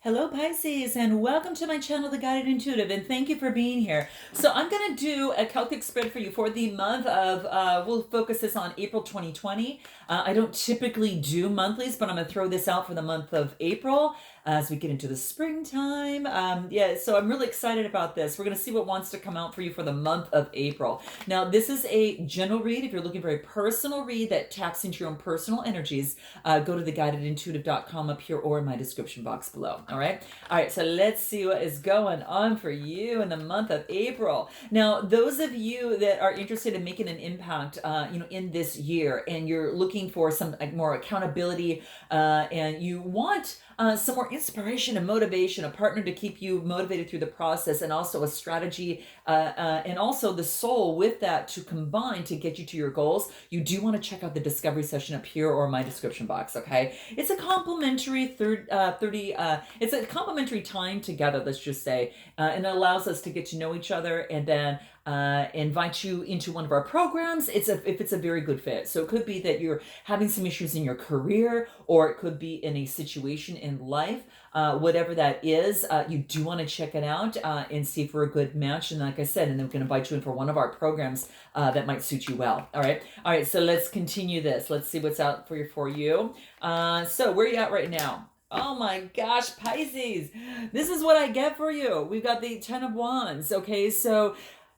Hello, Pisces, and welcome to my channel, The Guided Intuitive, and thank you for being here. So I'm going to do a Celtic spread for you for the month of, we'll focus this on April 2020. I don't typically do monthlies, but I'm going to throw this out for the month of April as we get into the springtime. Yeah, so I'm really excited about this. We're going to see what wants to come out for you for the month of April. Now, this is a general read. If you're looking for a personal read that taps into your own personal energies, go to theguidedintuitive.com up here or in my description box below. All right. All right. So let's see what is going on for you in the month of April. Now, those of you that are interested in making an impact, in this year, and you're looking for some more accountability, and you want some more inspiration and motivation, a partner to keep you motivated through the process, and also a strategy, and also the soul with that to combine to get you to your goals, you do want to check out the discovery session up here or my description box. Okay, it's a complimentary it's a complimentary time together, let's just say, and it allows us to get to know each other and then invite you into one of our programs. If it's a very good fit. So it could be that you're having some issues in your career, or it could be in a situation in life. Whatever that is, you do want to check it out and see if we're a good match. And like I said, and then we can invite you in for one of our programs that might suit you well. All right. So let's continue this. Let's see what's out for you. So where are you at right now? Oh my gosh, Pisces. This is what I get for you. We've got the Ten of Wands. Okay, so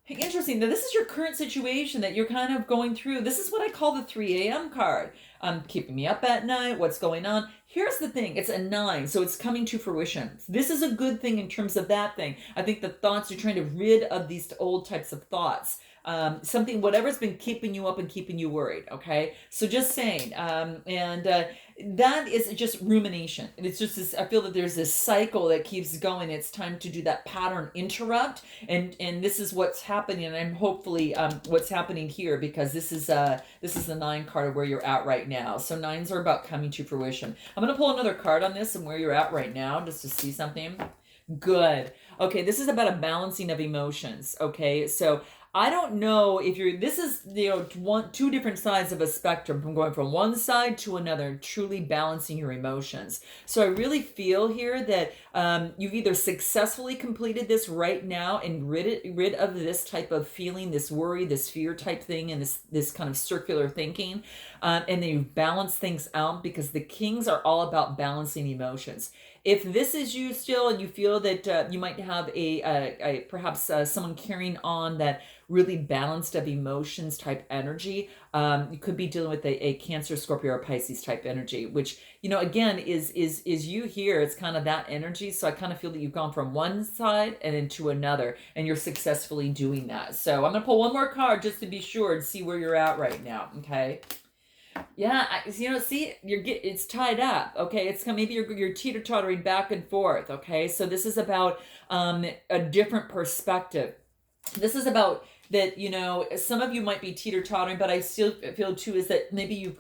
interesting. Now, this is your current situation that you're kind of going through. This is what I call the 3 a.m. card. Keeping me up at night. What's going on? Here's the thing. It's a 9, so it's coming to fruition. This is a good thing in terms of that thing. I think the thoughts, you're trying to rid of these old types of thoughts. Whatever's been keeping you up and keeping you worried. Okay, so just saying, that is just rumination. And it's just this. I feel that there's this cycle that keeps going. It's time to do that pattern interrupt, and this is what's happening. And I'm hopefully what's happening here, because this is the 9 card of where you're at right now. So 9s are about coming to fruition. I'm gonna pull another card on this and where you're at right now, just to see something. Good. Okay, this is about a balancing of emotions. Okay, so I don't know if this is, two different sides of a spectrum, from going from one side to another, truly balancing your emotions. So I really feel here that you've either successfully completed this right now and rid of this type of feeling, this worry, this fear type thing, and this kind of circular thinking, and then you've balanced things out, because the Kings are all about balancing emotions. If this is you still, and you feel that you might have perhaps someone carrying on that really balanced of emotions type energy, you could be dealing with a Cancer, Scorpio, or Pisces type energy, which, again, is you here. It's kind of that energy. So I kind of feel that you've gone from one side and into another, and you're successfully doing that. So I'm going to pull one more card just to be sure and see where you're at right now. Okay. Yeah, see, it's tied up. Okay, it's maybe you're teeter-tottering back and forth. Okay, so this is about a different perspective. This is about that, some of you might be teeter-tottering, but I still feel too is that maybe you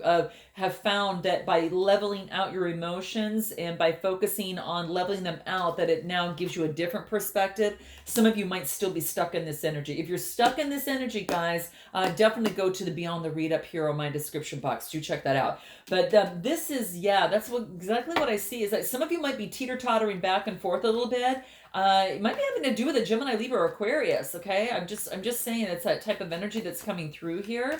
have found that by leveling out your emotions and by focusing on leveling them out, that it now gives you a different perspective. Some of you might still be stuck in this energy. If you're stuck in this energy, guys, definitely go to the Beyond the Read up here on my description box. Do check that out. But this is, that's exactly what I see, is that some of you might be teeter-tottering back and forth a little bit. It might be having to do with a Gemini, Libra, or Aquarius. Okay, I'm just saying it's that type of energy that's coming through here.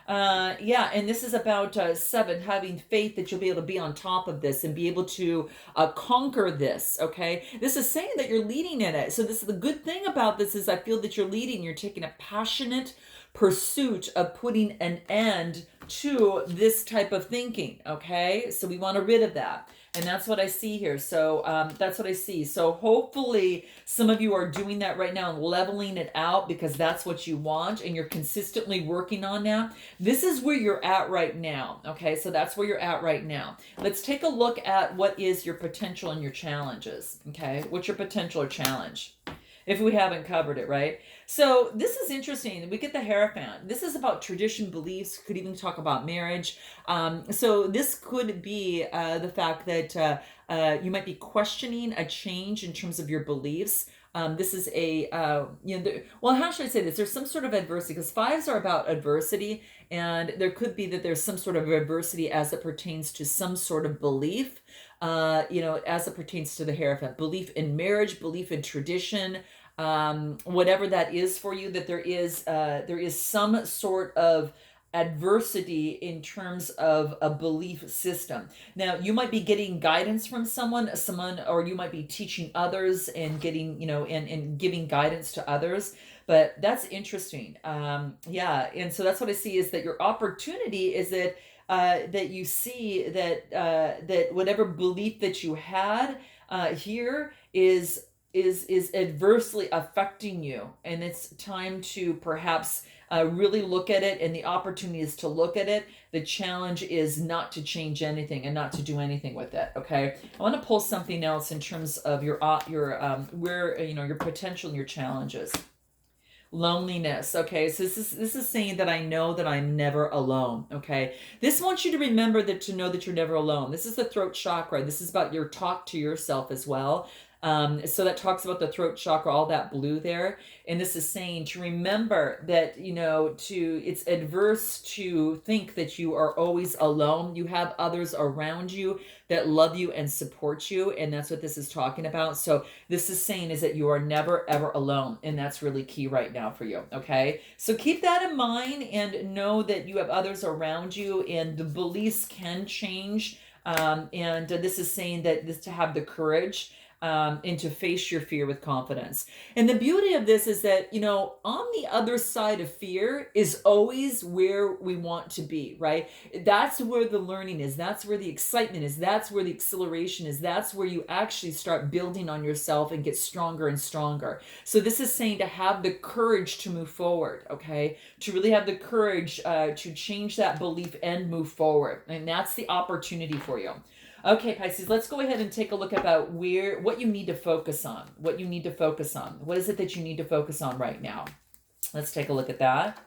And this is about 7, having faith that you'll be able to be on top of this and be able to conquer this. Okay, this is saying that you're leading in it. So this is the good thing about this, is I feel that you're leading. You're taking a passionate pursuit of putting an end to this type of thinking. Okay, so we want to rid of that. And that's what I see here. So that's what I see. So hopefully some of you are doing that right now and leveling it out, because that's what you want, and you're consistently working on that. This is where you're at right now. Okay, so that's where you're at right now. Let's take a look at what is your potential and your challenges. Okay, what's your potential or challenge, if we haven't covered it, right? So this is interesting. We get the Hierophant. This is about tradition, beliefs, could even talk about marriage. So this could be the fact that you might be questioning a change in terms of your beliefs. This is a, well, how should I say this? There's some sort of adversity because fives are about adversity, and there could be that there's some sort of adversity as it pertains to some sort of belief, as it pertains to the Hierophant, belief in marriage, belief in tradition, whatever that is for you, that there is some sort of adversity in terms of a belief system. Now, you might be getting guidance from someone, or you might be teaching others and getting, and giving guidance to others. But that's interesting. Yeah, and so that's what I see is that your opportunity is that you see that whatever belief that you had here is adversely affecting you, and it's time to perhaps really look at it, and the opportunity is to look at it. The challenge is not to change anything and not to do anything with it. Okay, I want to pull something else in terms of your where your potential and your challenges. Loneliness. Okay, so this is saying that I know that I'm never alone. Okay, this wants you to remember that, to know that you're never alone. This is the throat chakra. This is about your talk to yourself as well. So that talks about the throat chakra, all that blue there. And this is saying to remember that, it's adverse to think that you are always alone. You have others around you that love you and support you. And that's what this is talking about. So this is saying is that you are never, ever alone. And that's really key right now for you. Okay. So keep that in mind and know that you have others around you, and the beliefs can change. And this is saying that this to have the courage and to face your fear with confidence. And the beauty of this is that, on the other side of fear is always where we want to be, right? That's where the learning is. That's where the excitement is. That's where the acceleration is. That's where you actually start building on yourself and get stronger and stronger. So this is saying to have the courage to move forward, okay? To really have the courage to change that belief and move forward. And that's the opportunity for you. Okay, Pisces, let's go ahead and take a look about what you need to focus on. What you need to focus on. What is it that you need to focus on right now? Let's take a look at that.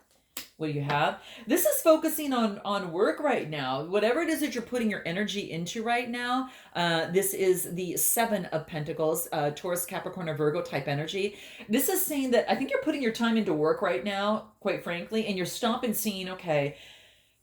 What do you have? This is focusing on work right now. Whatever it is that you're putting your energy into right now, this is the Seven of Pentacles, Taurus, Capricorn, or Virgo type energy. This is saying that I think you're putting your time into work right now, quite frankly, and you're stopping, seeing, okay,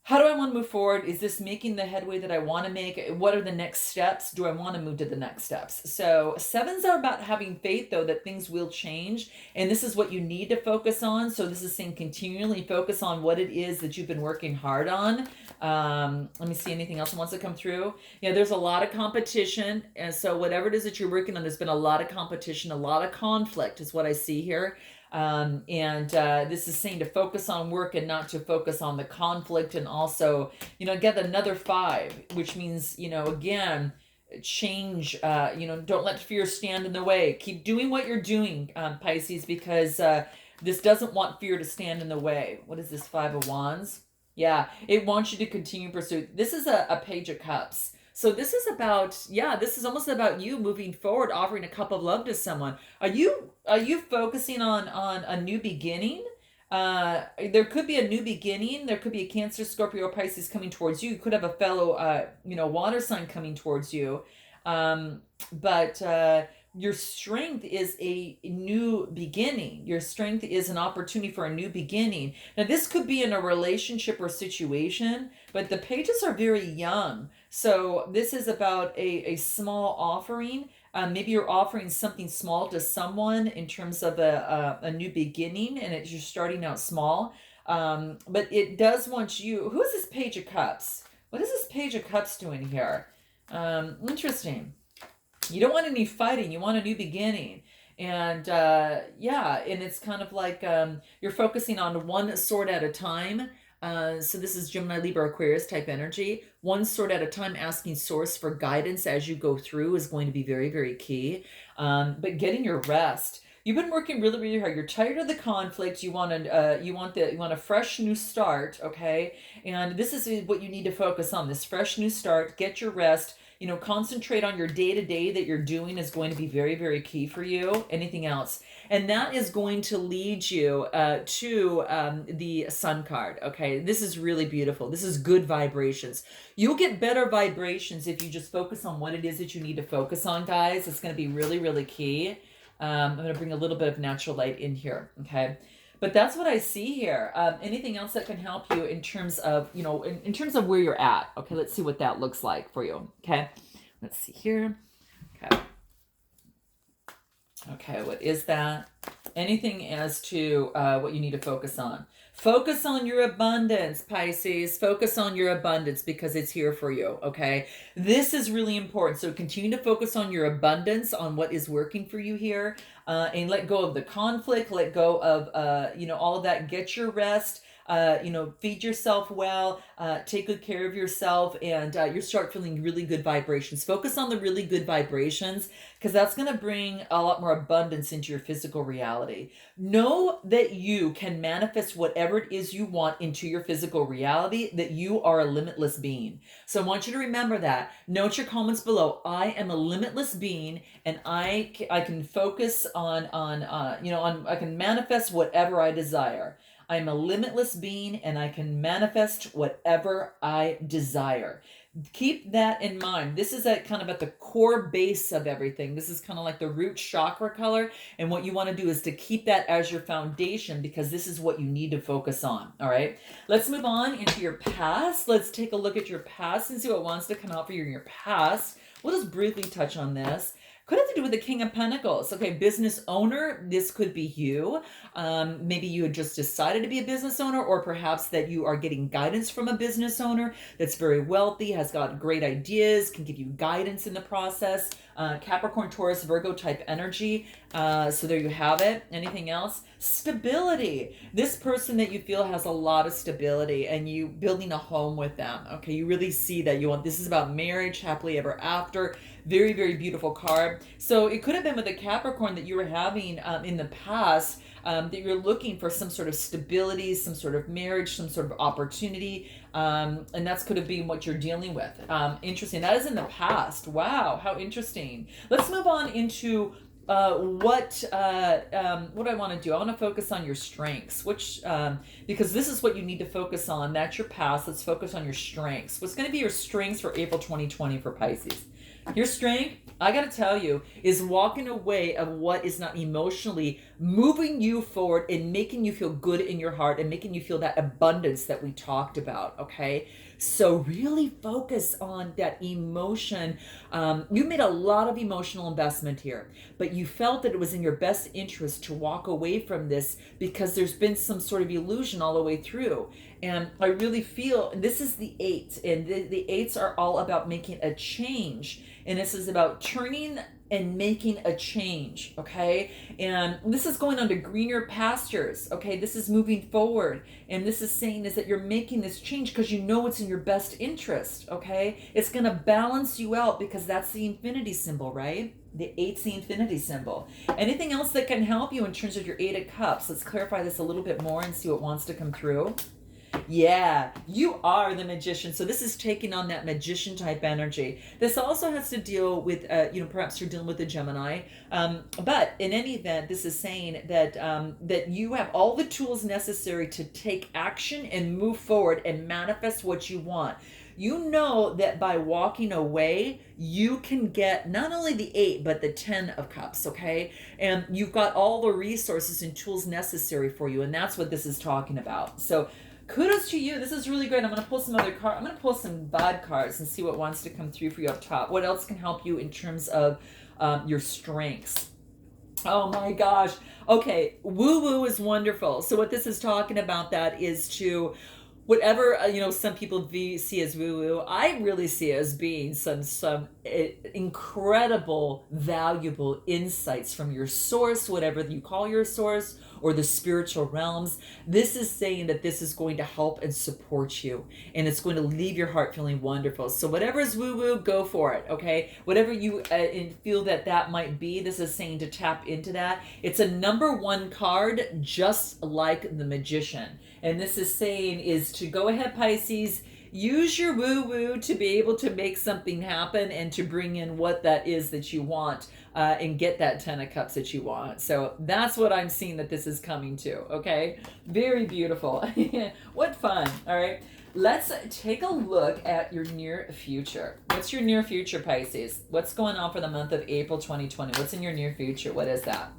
how do I want to move forward? Is this making the headway that I want to make? What are the next steps? Do I want to move to the next steps? So sevens are about having faith, though, that things will change. And this is what you need to focus on. So this is saying continually focus on what it is that you've been working hard on. Let me see anything else that wants to come through. Yeah, there's a lot of competition. And so whatever it is that you're working on, there's been a lot of competition, a lot of conflict is what I see here. This is saying to focus on work and not to focus on the conflict. And also, get another 5, which means, again, change, don't let fear stand in the way. Keep doing what you're doing, Pisces, because this doesn't want fear to stand in the way. What is this 5 of Wands? Yeah, it wants you to continue pursuit. This is a Page of Cups. So this is this is almost about you moving forward, offering a cup of love to someone. Are you focusing on a new beginning? There could be a new beginning. There could be a Cancer, Scorpio, or Pisces coming towards you. You could have a fellow, water sign coming towards you. But your strength is a new beginning. Your strength is an opportunity for a new beginning. Now, this could be in a relationship or situation, but the pages are very young. So this is about a small offering. Maybe you're offering something small to someone in terms of a new beginning, and you're starting out small. But it does want you. Who is this Page of Cups? What is this Page of Cups doing here? Interesting. You don't want any fighting. You want a new beginning. And and it's kind of like you're focusing on one sword at a time. So this is Gemini, Libra, Aquarius type energy. One sword at a time, asking source for guidance as you go through is going to be very, very key. But getting your rest. You've been working really, really hard. You're tired of the conflict. You want a fresh new start, okay? And this is what you need to focus on, this fresh new start. Get your rest. Concentrate on your day-to-day that you're doing is going to be very, very key for you. Anything else? And that is going to lead you to the Sun card, okay? This is really beautiful. This is good vibrations. You'll get better vibrations if you just focus on what it is that you need to focus on, guys. It's going to be really, really key. I'm going to bring a little bit of natural light in here, okay? But that's what I see here. Anything else that can help you in terms of, in terms of where you're at? Okay, let's see what that looks like for you. Okay, let's see here. Okay. Okay, what is that? Anything as to what you need to focus on. Focus on your abundance, Pisces. Focus on your abundance because it's here for you, okay? This is really important. So continue to focus on your abundance, on what is working for you here, and let go of the conflict, let go of, all of that. Get your rest. Feed yourself well, take good care of yourself, and you start feeling really good vibrations. Focus on the really good vibrations because that's going to bring a lot more abundance into your physical reality. Know that you can manifest whatever it is you want into your physical reality, that you are a limitless being. So I want you to remember that. Note your comments below. I am a limitless being, and I can focus on I can manifest whatever I desire. I'm a limitless being and I can manifest whatever I desire. Keep that in mind. This is kind of at the core base of everything. This is kind of like the root chakra color. And what you want to do is to keep that as your foundation because this is what you need to focus on. All right. Let's move on into your past. Let's take a look at your past and see what wants to come out for you in your past. We'll just briefly touch on this. Could have to do with the King of Pentacles. Okay, business owner, this could be you. Maybe you had just decided to be a business owner, or perhaps that you are getting guidance from a business owner that's very wealthy, has got great ideas, can give you guidance in the process. Capricorn, Taurus, Virgo type energy. So there you have it. Anything else? Stability. This person that you feel has a lot of stability and you building a home with them. Okay, you really see that you want, this is about marriage, happily ever after. Very, very beautiful card. So it could have been with a Capricorn that you were having in the past, that you're looking for some sort of stability, some sort of marriage, some sort of opportunity. And that's could have been what you're dealing with. Interesting. That is in the past. Wow, how interesting. Let's move on into what I want to do. I want to focus on your strengths, because this is what you need to focus on. That's your past. Let's focus on your strengths. What's going to be your strengths for April 2020 for Pisces? Your strength, I got to tell you, is walking away of what is not emotionally moving you forward and making you feel good in your heart and making you feel that abundance that we talked about, okay? So really focus on that emotion. You made a lot of emotional investment here, but you felt that it was in your best interest to walk away from this because there's been some sort of illusion all the way through. And I really feel, and this is the 8, and the 8s are all about making a change. And this is about turning and making a change, okay? And this is going on to greener pastures, okay? This is moving forward. And this is saying is that you're making this change because you know it's in your best interest, okay? It's going to balance you out because that's the infinity symbol, right? The 8's the infinity symbol. Anything else that can help you in terms of your 8 of Cups? Let's clarify this a little bit more and see what wants to come through. Yeah, you are the magician. So this is taking on that magician type energy. This also has to deal with, perhaps you're dealing with a Gemini. But in any event, this is saying that that you have all the tools necessary to take action and move forward and manifest what you want. You know that by walking away, you can get not only the 8, but the 10 of Cups, okay? And you've got all the resources and tools necessary for you. And that's what this is talking about. So kudos to you. This is really great. I'm going to pull some other cards. I'm going to pull some bad cards and see what wants to come through for you up top. What else can help you in terms of your strengths? Oh my gosh. Okay. Woo-woo is wonderful. So what this is talking about that is to whatever, some people see as woo-woo, I really see as being some incredible, valuable insights from your source, whatever you call your source, or the spiritual realms. This is saying that this is going to help and support you, and it's going to leave your heart feeling wonderful. So whatever is woo-woo, go for it, okay? Whatever you feel that might be, this is saying to tap into that. It's a number 1 card, just like the Magician. And this is saying is to go ahead, Pisces, use your woo-woo to be able to make something happen and to bring in what that is that you want, and get that 10 of Cups that you want. So that's what I'm seeing that this is coming to, okay? Very beautiful. What fun. All right. let's take a look at your near future. What's your near future, Pisces? What's going on for the month of April 2020? What's in your near future? What is that?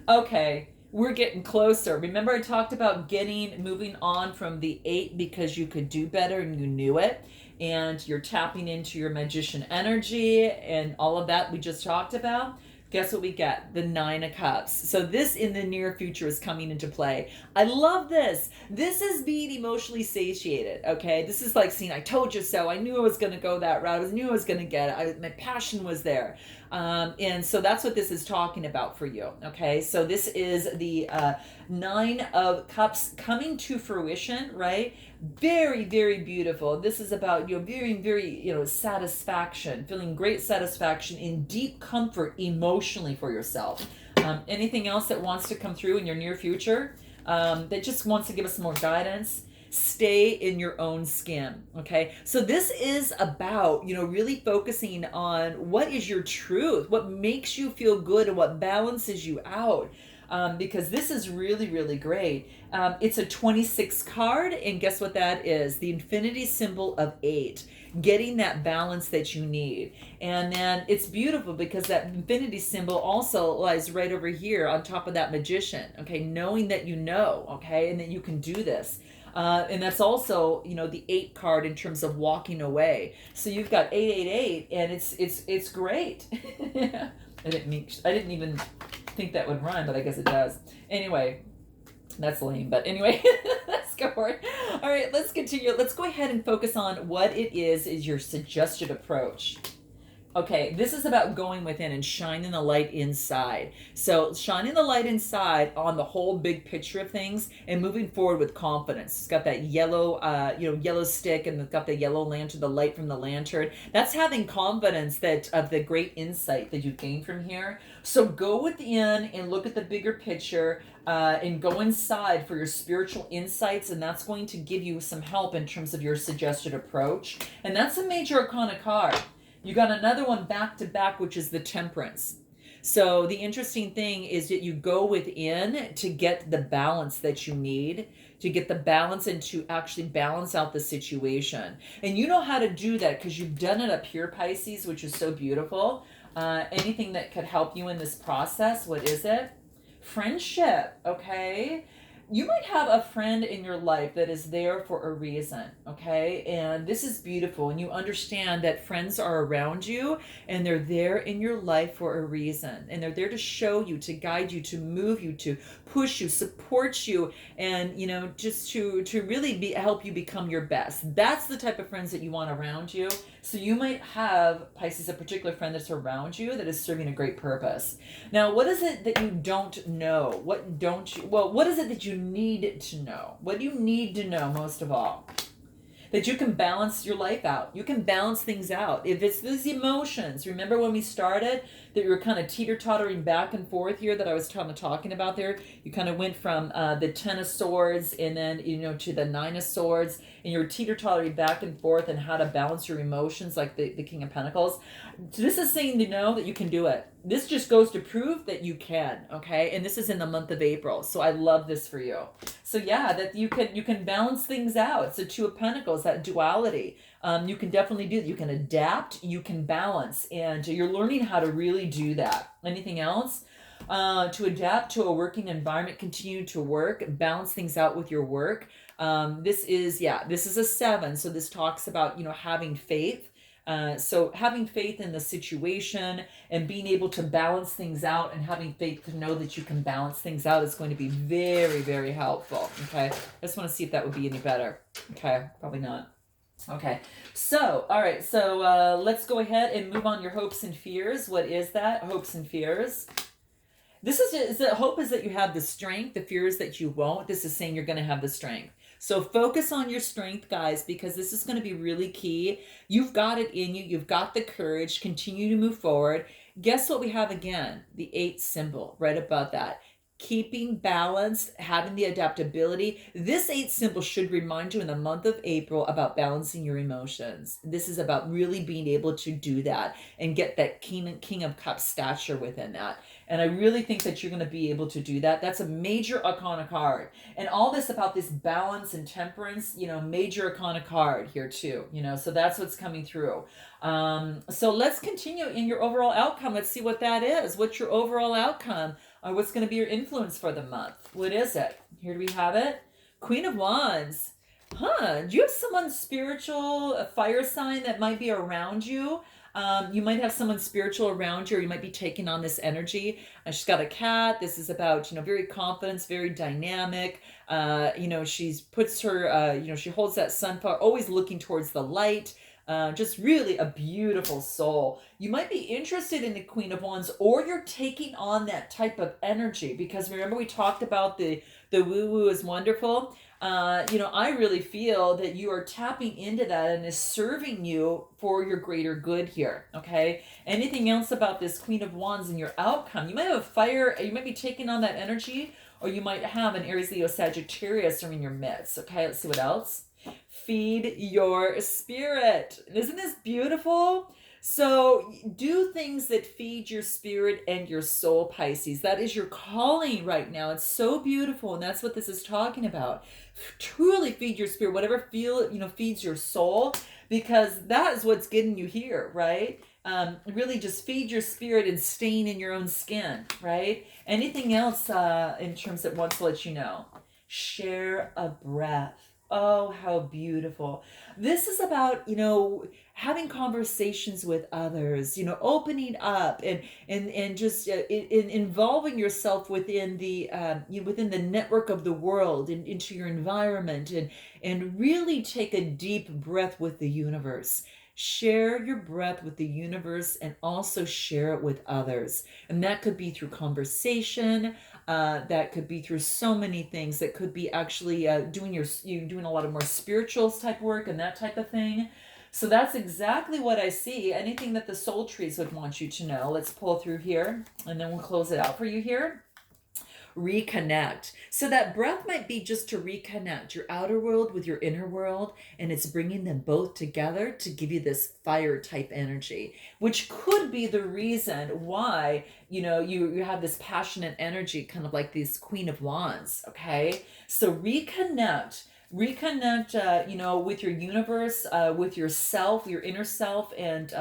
Okay, we're getting closer. Remember I talked about moving on from the 8 because you could do better and you knew it. And you're tapping into your magician energy and all of that we just talked about. Guess what we get? The 9 of Cups. So this in the near future is coming into play. I love this. This is being emotionally satiated, okay? This is like saying, I told you so. I knew I was going to go that route. I knew I was going to get it. My passion was there. And so that's what this is talking about for you, okay? So this is the 9 of Cups coming to fruition, right? Very, very beautiful. This is about very satisfaction, feeling great satisfaction in deep comfort emotionally for yourself. Anything else that wants to come through in your near future that just wants to give us more guidance? Stay in your own skin. Okay, so this is about really focusing on what is your truth, what makes you feel good, and what balances you out. Because this is really, really great. It's a 26 card, and guess what that is? The infinity symbol of 8. Getting that balance that you need. And then it's beautiful because that infinity symbol also lies right over here on top of that magician. Okay, knowing that you know, okay, and that you can do this. And that's also, the 8 card in terms of walking away. So you've got 888, and it's great. I didn't even think that would rhyme, but I guess it does. Anyway, that's lame. But anyway, let's go for it. All right, let's continue. Let's go ahead and focus on what it is your suggested approach. Okay, this is about going within and shining the light inside. So shining the light inside on the whole big picture of things and moving forward with confidence. It's got that yellow, yellow stick, and it's got the yellow lantern, the light from the lantern. That's having confidence that of the great insight that you gain from here. So go within and look at the bigger picture. And go inside for your spiritual insights, and that's going to give you some help in terms of your suggested approach. And that's a major arcana card. You got another one back to back, which is the Temperance. So the interesting thing is that you go within to get the balance that you need, to get the balance and to actually balance out the situation. And you know how to do that because you've done it up here, Pisces, which is so beautiful. Anything that could help you in this process, what is it? Friendship, okay? You might have a friend in your life that is there for a reason, okay? And this is beautiful. And you understand that friends are around you and they're there in your life for a reason. And they're there to show you, to guide you, to move you, to push you, support you, and, just to really help you become your best. That's the type of friends that you want around you. So you might have, Pisces, a particular friend that's around you that is serving a great purpose. Now, what is it that you don't know? What is it that you need to know? What do you need to know most of all? That you can balance your life out. You can balance things out. If it's these emotions, remember when we started that you were kind of teeter-tottering back and forth here that I was kind of talking about there? You kind of went from the 10 of Swords and then, to the 9 of Swords, and you were teeter-tottering back and forth and how to balance your emotions like the King of Pentacles. So this is saying to know that you can do it. This just goes to prove that you can, okay? And this is in the month of April. So I love this for you. So yeah, that you can balance things out. It's the 2 of Pentacles, that duality. You can definitely do that. You can adapt, you can balance, and you're learning how to really do that. Anything else? To adapt to a working environment, continue to work, balance things out with your work. This is a 7. So this talks about, having faith. So having faith in the situation and being able to balance things out and having faith to know that you can balance things out is going to be very, very helpful. Okay. I just want to see if that would be any better. Okay. Probably not. Okay. So, all right. So let's go ahead and move on your hopes and fears. What is that? Hopes and fears. This is the hope is that you have the strength. The fear is that you won't. This is saying you're going to have the strength. So focus on your strength, guys, because this is going to be really key. You've got it in you. You've got the courage. Continue to move forward. Guess what we have again? The 8 symbol right above that. keeping balance, having the adaptability. This 8 symbol should remind you in the month of April about balancing your emotions. This is about really being able to do that and get that King of Cups stature within that. And I really think that you're going to be able to do that. That's a major arcana card. And all this about this balance and temperance, major arcana card here too, so that's what's coming through. So let's continue in your overall outcome. Let's see what that is. What's your overall outcome? Or what's going to be your influence for the month? What is it? Here do we have it? Queen of Wands. Do you have someone spiritual, a fire sign that might be around you? You might have someone spiritual around you, or you might be taking on this energy. She's got a cat. This is about, very confidence, very dynamic. She puts her, she holds that sunflower, always looking towards the light. Just really a beautiful soul. You might be interested in the Queen of Wands, or you're taking on that type of energy, because remember we talked about the woo-woo is wonderful. I really feel that you are tapping into that and is serving you for your greater good here. Okay. Anything else about this Queen of Wands and your outcome? You might have a fire. You might be taking on that energy, or you might have an Aries, Leo, Sagittarius in your midst. Okay. Let's see what else. Feed your spirit. Isn't this beautiful? So do things that feed your spirit and your soul, Pisces. That is your calling right now. It's so beautiful, and that's what this is talking about. Truly feed your spirit, whatever feeds your soul, because that is what's getting you here, right? Really just feed your spirit and staying in your own skin, right? Anything else in terms that wants to let you know? Share a breath. Oh, how beautiful. This is about, having conversations with others, opening up and just involving yourself within within the network of the world and into your environment, and really take a deep breath with the universe. Share your breath with the universe and also share it with others. And that could be through conversation. That could be through so many things. That could be actually doing a lot of more spiritual type work and that type of thing. So that's exactly what I see. Anything that the soul trees would want you to know. Let's pull through here, and then we'll close it out for you here. Reconnect. So that breath might be just to reconnect your outer world with your inner world, and it's bringing them both together to give you this fire type energy, which could be the reason why you have this passionate energy, kind of like this Queen of Wands. Okay, so reconnect with your universe, with yourself, your inner self, and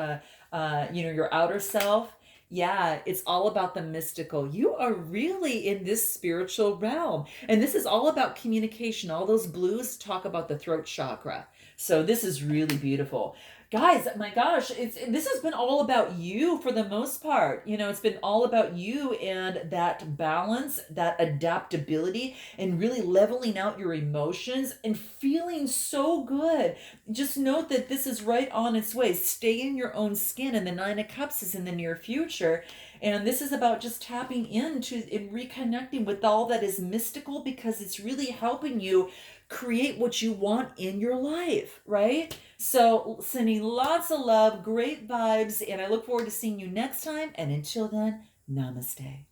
your outer self. Yeah, it's all about the mystical. You are really in this spiritual realm. And this is all about communication. All those blues talk about the throat chakra. So this is really beautiful. Guys, my gosh, this has been all about you for the most part. It's been all about you and that balance, that adaptability, and really leveling out your emotions and feeling so good. Just note that this is right on its way. Stay in your own skin, and the Nine of Cups is in the near future. And this is about just tapping into and reconnecting with all that is mystical, because it's really helping you create what you want in your life, right? So sending lots of love, great vibes, and I look forward to seeing you next time. And until then, namaste.